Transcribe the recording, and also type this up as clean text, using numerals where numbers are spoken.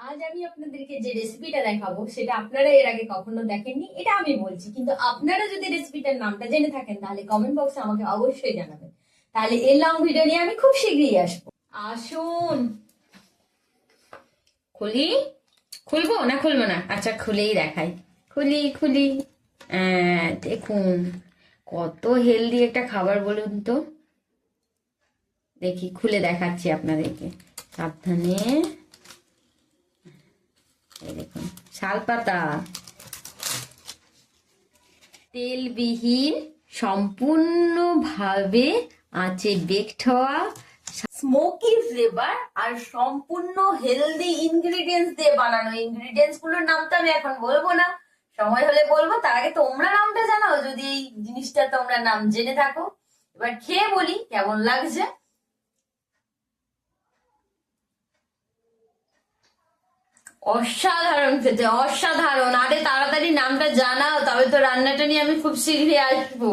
আজ আমি আপনাদেরকে যে রেসিপিটা দেখাবো সেটা আপনারা এর আগে কখনো দেখেননি, এটা আমি বলছি। কিন্তু আপনারা যদি রেসিপিটার নামটা জেনে থাকেন তাহলে কমেন্ট বক্সে আমাকে অবশ্যই জানাবেন। তাহলে এই লং ভিডিও নিয়ে আমি খুব শীঘ্রই আসবো। আসুন। খুলি? খুলবো না খুলবো না? আচ্ছা, খুলেই দেখাই। খুলি খুলি। দেখুন কত হেলদি একটা খাবার বলুন তো। দেখি খুলে দেখাচ্ছি আপনাদেরকে। সাবধানে। এই দেখুন, শালপাতা। তেলবিহীন, সম্পূর্ণভাবে আঁচে বেকড হওয়া, স্মোকি ফ্লেভার আর সম্পূর্ণ হেলদি ইনগ্রিডিয়েন্টস দিয়ে বানানো। ইনগ্রিডিয়েন্টস গুলোর নাম তো আমি এখন বলবো না, সময় হলে বলবো। তার আগে তোমরা নামটা জানাও যদি এই জিনিসটা তোমরা নাম জেনে থাকো। এবার খেয়ে বলি কেমন লাগছে। অসাধারণ খেতে, অসাধারণ। আরে তাড়াতাড়ি নামটা জানাও, তবে তো রান্নাটা নিয়ে আমি খুব শীঘ্রই আসবো।